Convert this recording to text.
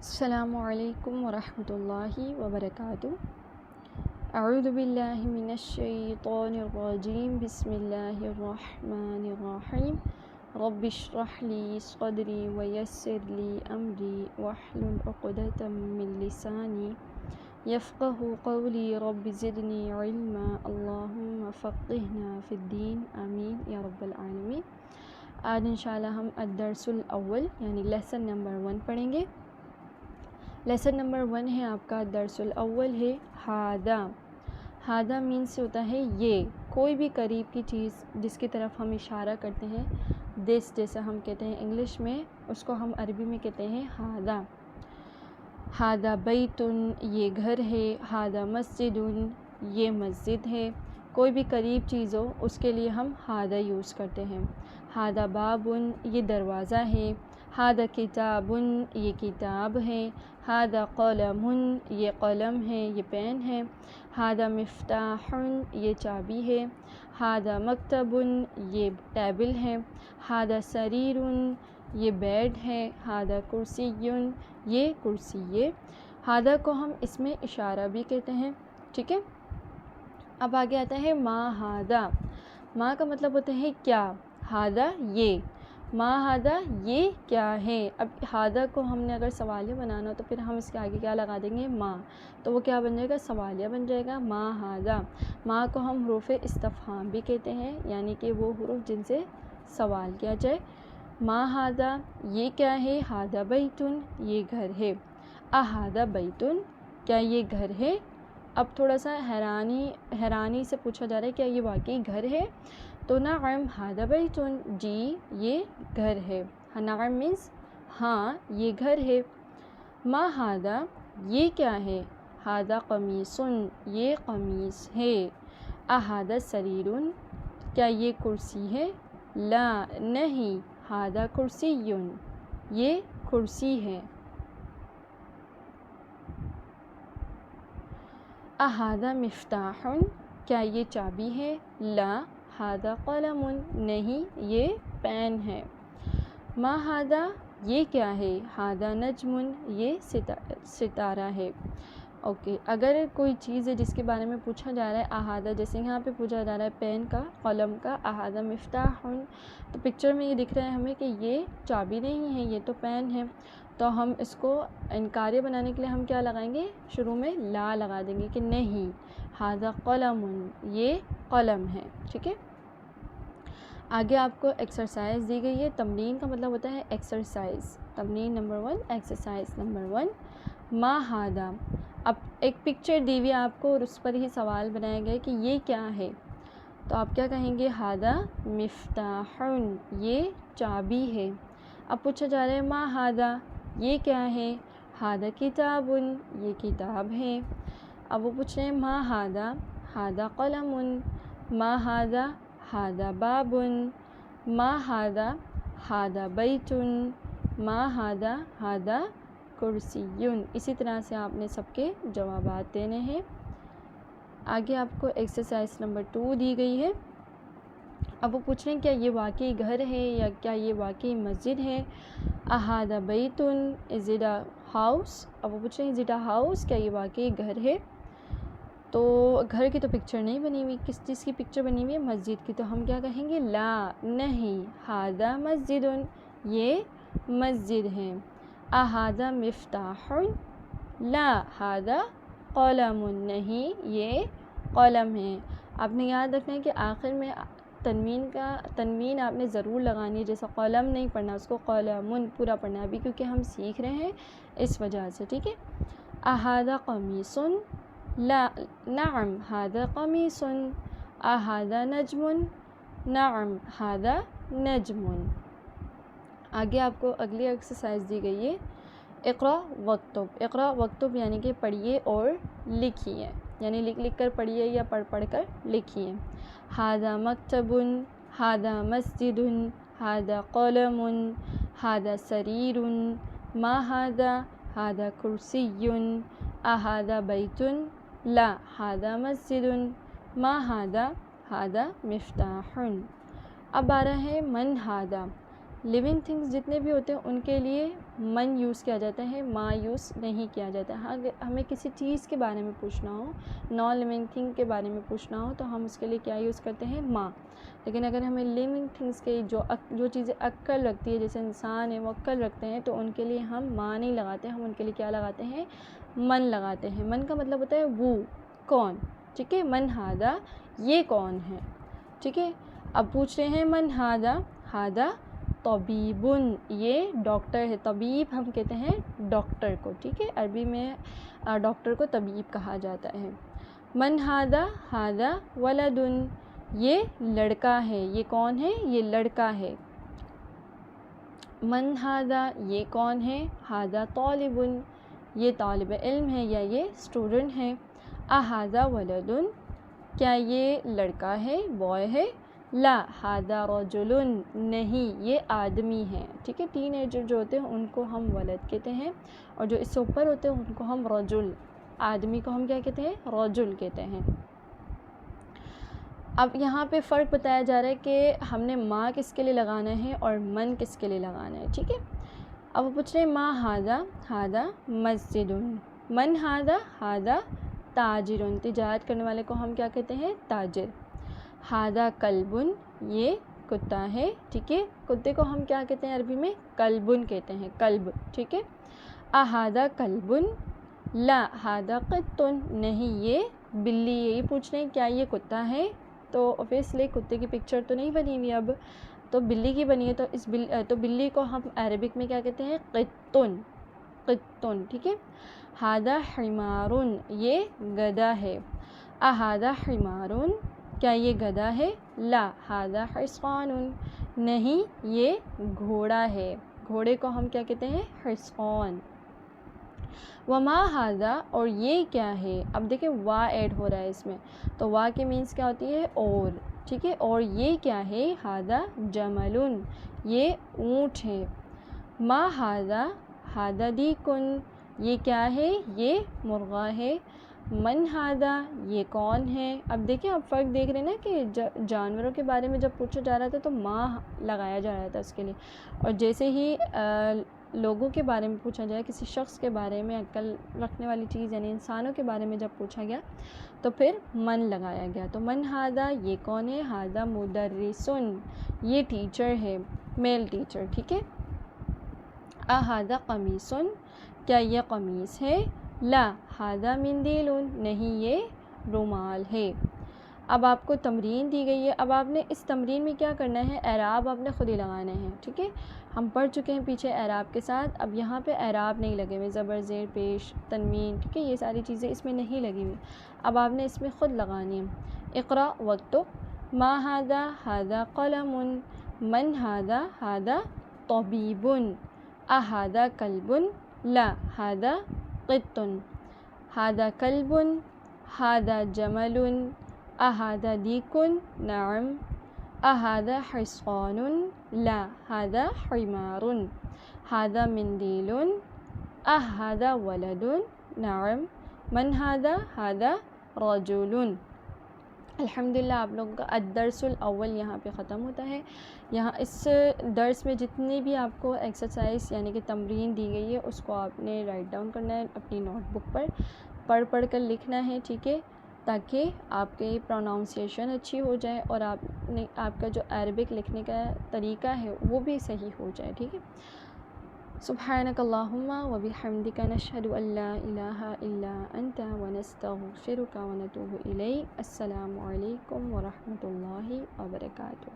السلام علیکم ورحمۃ اللہ وبرکاتہ۔ اعوذ باللہ من الشیطان الرجیم، بسم اللہ الرحمن الرحیم۔ رب اشرح لی صدری ویسر لی امری واحلل عقدۃ من لسانی یفقہوا قولی، رب زدنی علما، اللہم فقہنا فی الدین، آمین یا رب العالمین۔ آج انشاءاللہ ہم الدرس الاول یعنی لیسن نمبر 1 پڑھیں گے۔ لیسن نمبر 1 ہے آپ کا درس الاول ہے ہادہ۔ ہادہ مینس ہوتا ہے یہ، کوئی بھی قریب کی چیز جس کی طرف ہم اشارہ کرتے ہیں، دس جیسا ہم کہتے ہیں انگلش میں، اس کو ہم عربی میں کہتے ہیں ہادہ۔ ہادہ بیتن، یہ گھر ہے۔ ہادہ مسجدن، یہ مسجد ہے۔ کوئی بھی قریب چیز ہو اس کے لیے ہم ہادہ یوز کرتے ہیں۔ ہادہ بابن، یہ دروازہ ہے۔ ہادہ کتابن، یہ کتاب ہے۔ ہادہ قلمن، یہ قلم ہے، یہ پین ہے۔ ہادہ مفتاحن، یہ چابی ہے۔ ہادہ مکتبن، یہ ٹیبل ہے۔ ہادہ سریرن، یہ بیڈ ہے۔ ہادہ کرسیٌ، یہ کرسی ہے۔ ہادہ کو ہم اس میں اشارہ بھی کہتے ہیں، ٹھیک ہے۔ اب آگے آتا ہے ما ہادہ۔ ما کا مطلب ہوتا ہے کیا، ہادہ یہ، ما ہادہ یہ کیا ہے۔ اب ہادہ کو ہم نے اگر سوالیہ بنانا تو پھر ہم اس کے آگے کیا لگا دیں گے، ما، تو وہ کیا بن جائے گا، سوالیہ بن جائے گا، ما ہادہ۔ ما کو ہم حروف استفہام بھی کہتے ہیں، یعنی کہ وہ حروف جن سے سوال کیا جائے۔ ما ہادہ، یہ کیا ہے۔ ہادہ بیتن، یہ گھر ہے۔ اہادہ بیتن، کیا یہ گھر ہے۔ اب تھوڑا سا حیرانی سے پوچھا جا رہا ہے کیا یہ واقعی گھر ہے، تو نعم ہادہ بیتن، جی یہ گھر ہے۔ نعم مینس ہاں یہ گھر ہے۔ ما ہادہ، یہ کیا ہے۔ ہادہ قمیصن، یہ قمیص ہے۔ اہادہ سریرن، کیا یہ کرسی ہے۔ لا نہیں، ہادہ کرسیٌ، یہ کرسی ہے۔ اہادہ مفتاحن، کیا یہ چابی ہے۔ لا ہادہ قلم، نہیں یہ پین ہے۔ ما ہادہ، یہ کیا ہے۔ ہادہ نجم، یہ ستارہ ہے۔ اوکے، اگر کوئی چیز ہے جس کے بارے میں پوچھا جا رہا ہے اہادہ، جیسے یہاں پہ پوچھا جا رہا ہے پین کا، قلم کا، اہادہ مفتاحن، تو پکچر میں یہ دکھ رہا ہے ہمیں کہ یہ چابی نہیں ہے، یہ تو پین ہے، تو ہم اس کو انکاریہ بنانے کے لیے ہم کیا لگائیں گے، شروع میں لا لگا دیں گے کہ نہیں، ہادہ قلم، یہ قلم ہے، ٹھیک ہے۔ آگے آپ کو ایکسرسائز دی گئی ہے۔ تمرین کا مطلب ہوتا ہے ایکسرسائز۔ تمرین نمبر 1، ایکسرسائز نمبر 1، ما ہادہ۔ اب ایک پکچر دی ہوئی ہے آپ کو اور اس پر ہی سوال بنایا گیا ہے کہ یہ کیا ہے، تو آپ کیا کہیں گے، ہادہ مفتاحن، یہ چابی ہے۔ اب پوچھا جا رہا ہے ما ہادہ، یہ کیا ہے۔ ہادہ کتابن، یہ کتاب ہے۔ اب وہ پوچھ رہے ہیں ما ہادہ، ہادہ قلم، ما ہادہ، ہادہ بابن، ما ہادہ، ہادہ بیتن، ما ہادہ، ہادہ کرسیٌ۔ اسی طرح سے آپ نے سب کے جوابات دینے ہیں۔ آگے آپ کو ایکسرسائز نمبر 2 دی گئی ہے۔ اب وہ پوچھ رہے ہیں کیا یہ واقعی گھر ہے یا کیا یہ واقعی مسجد ہے۔ اہادہ بیتن، از اٹ اے ہاؤس۔ اب وہ پوچھ رہے ہیں از اٹ اے ہاؤس، کیا یہ واقعی گھر ہے، تو گھر کی تو پکچر نہیں بنی ہوئی، کس چیز کی پکچر بنی ہوئی ہے، مسجد کی، تو ہم کیا کہیں گے، لا نہیں، ہادہ مسجدن، یہ مسجد ہے۔ اہادہ مفتاحن، لا ہادہ قلم، نہیں یہ قلم ہے۔ آپ نے یاد رکھنا ہے کہ آخر میں تنوین آپ نے ضرور لگانی ہے، جیسا قلم نہیں پڑھنا، اس کو قلمن پورا پڑھنا ہے، ابھی کیونکہ ہم سیکھ رہے ہیں اس وجہ سے، ٹھیک ہے۔ اہادہ قمیصن، لا نعم ہادہ قمیص۔ اہادہ نجم، نعم ہادہ نجم۔ آگے آپ کو اگلی ایکسرسائز دی گئی ہے، اقرأ واکتب۔ اقرأ واکتب یعنی کہ پڑھیے اور لکھیے، یعنی لکھ کر پڑھیے یا پڑھ کر لکھیے۔ ہادہ مکتبن، ہادہ مسجدن، ہادہ قلم، ہادہ سریرن، ما ہادہ، ہادہ کرسیٌ، اہادہ بیتن، لا ہادہ مسجدن، ما ہادہ، ہادہ مفتاحن۔ اب آ رہا ہے من ہادہ۔ لیونگ تھنگس جتنے بھی ہوتے ہیں ان کے لیے من یوز کیا جاتا ہے، ما یوز نہیں کیا جاتا ہے۔ اگر ہمیں کسی چیز کے بارے میں پوچھنا ہو، نان لیونگ تھنگ کے بارے میں پوچھنا ہو تو ہم اس کے لیے کیا یوز کرتے ہیں، ما۔ لیکن اگر ہمیں لیونگ تھنگس کے جو چیزیں عقل رکھتی ہے، جیسے انسان ہے وہ عقل رکھتے ہیں، تو ان کے لیے ہم ما نہیں لگاتے، ہم ان کے لیے کیا لگاتے ہیں، من لگاتے ہیں۔ من کا مطلب ہوتا ہے وہ، کون، ٹھیک ہے، من ہادا، یہ کون ہے، ٹھیک ہے۔ اب پوچھ رہے ہیں من ہادا، ہادا طبیبن، یہ ڈاکٹر ہے۔ طبیب ہم کہتے ہیں ڈاکٹر کو، ٹھیک ہے، عربی میں ڈاکٹر کو طبیب کہا جاتا ہے۔ من ہادا، ہادا ولدن، یہ لڑکا ہے، یہ کون ہے، یہ لڑکا ہے۔ من ہادا، یہ کون ہے، ہادا طالبن، یہ طالب علم ہے یا یہ اسٹوڈنٹ ہے۔ اہادا ولدن، کیا یہ لڑکا ہے، بوائے ہے۔ لا ہادا رجلن، نہیں یہ آدمی ہے، ٹھیک ہے۔ ٹین ایجر جو ہوتے ہیں ان کو ہم ولد کہتے ہیں، اور جو اس سے اوپر ہوتے ہیں ان کو ہم رجل، آدمی کو ہم کیا کہتے ہیں، رجل کہتے ہیں۔ اب یہاں پہ فرق بتایا جا رہا ہے کہ ہم نے ما کس کے لیے لگانا ہے اور من کس کے لیے لگانا ہے، ٹھیک ہے۔ اب وہ پوچھ رہے ہیں ما ہادا، ہادا مسجد، من ہادا، ہادا تاجر، تجارت کرنے والے کو ہم کیا کہتے ہیں، تاجر۔ ہادا کلبن، یہ کتا ہے، ٹھیک ہے، کتے کو ہم کیا کہتے ہیں عربی میں، کلبن کہتے ہیں، کلب، ٹھیک ہے۔ اہادا کلبن، لا ہادا قطن، نہیں یہ بلی ہے۔ یہ پوچھ رہے ہیں کیا یہ کتا ہے، تو اوبیسلی کتے کی پکچر تو نہیں بنی ہوئی اب، تو بلی کی بنی ہے، تو بلی کو ہم عربک میں کیا کہتے ہیں، قطن، قطن، ٹھیک ہے۔ ہادا حمارن، یہ گدھا ہے۔ اہادا حمارن، کیا یہ گدھا ہے، لا ہادا حصان، نہیں یہ گھوڑا ہے، گھوڑے کو ہم کیا کہتے ہیں، حصان۔ وما ہادا، اور یہ کیا ہے، اب دیکھیں وا ایڈ ہو رہا ہے اس میں، تو وا کے مینس کیا ہوتی ہے، اور، ٹھیک ہے، اور یہ کیا ہے، ہادا جملن، یہ اونٹ ہے۔ ما ہادا، ہادا دیکن، یہ کیا ہے، یہ مرغا ہے۔ من ہادا، یہ کون ہے۔ اب دیکھیں آپ فرق دیکھ رہے ہیں نا کہ جانوروں کے بارے میں جب پوچھا جا رہا تھا تو ما لگایا جا رہا تھا اس کے لیے، اور جیسے ہی لوگوں کے بارے میں پوچھا جائے، کسی شخص کے بارے میں، عقل رکھنے والی چیز یعنی انسانوں کے بارے میں جب پوچھا گیا تو پھر من لگایا گیا۔ تو من ہادا، یہ کون ہے، ہادا مدرسن، یہ ٹیچر ہے، میل ٹیچر، ٹھیک ہے۔ اہادا قمیصن، کیا یہ قمیص ہے، لا ہادا مندیل، نہیں یہ رومال ہے۔ اب آپ کو تمرین دی گئی ہے، اب آپ نے اس تمرین میں کیا کرنا ہے، اعراب آپ نے خود ہی لگانا ہے، ٹھیک ہے۔ ہم پڑھ چکے ہیں پیچھے اعراب کے ساتھ، اب یہاں پہ اعراب نہیں لگے ہوئے، زبر زیر پیش تنوین، ٹھیک ہے، یہ ساری چیزیں اس میں نہیں لگی ہوئی، اب آپ نے اس میں خود لگانی ہے۔ اقرا واکتب، ما ہادا، ہادا قلم، من ہادا، ہادا طبیب، اہادا کلب، لا ہادا قطن، ہادا کلب، ہادا جمل، اہادا دیکن، نعم، اہادا حصان، لا ہادا حمار، ہادا مندیل، اہادا ولد، نعم، من ہادا، ہادا رجل۔ الحمدللہ آپ لوگوں کا الدرس الاول یہاں پہ ختم ہوتا ہے۔ یہاں اس درس میں جتنی بھی آپ کو ایکسرسائز یعنی کہ تمرین دی گئی ہے اس کو آپ نے رائٹ ڈاؤن کرنا ہے اپنی نوٹ بک پر، پڑھ کر لکھنا ہے، ٹھیک ہے، تاکہ آپ کے پروناؤنسیشن اچھی ہو جائے اور آپ کا جو عربک لکھنے کا طریقہ ہے وہ بھی صحیح ہو جائے، ٹھیک ہے۔ سبحانک اللہم و بحمدک، نشہد ان لا الہ الا انت ونستغفرک ونتوب الیک۔ السلام علیکم ورحمۃ اللہ وبرکاتہ۔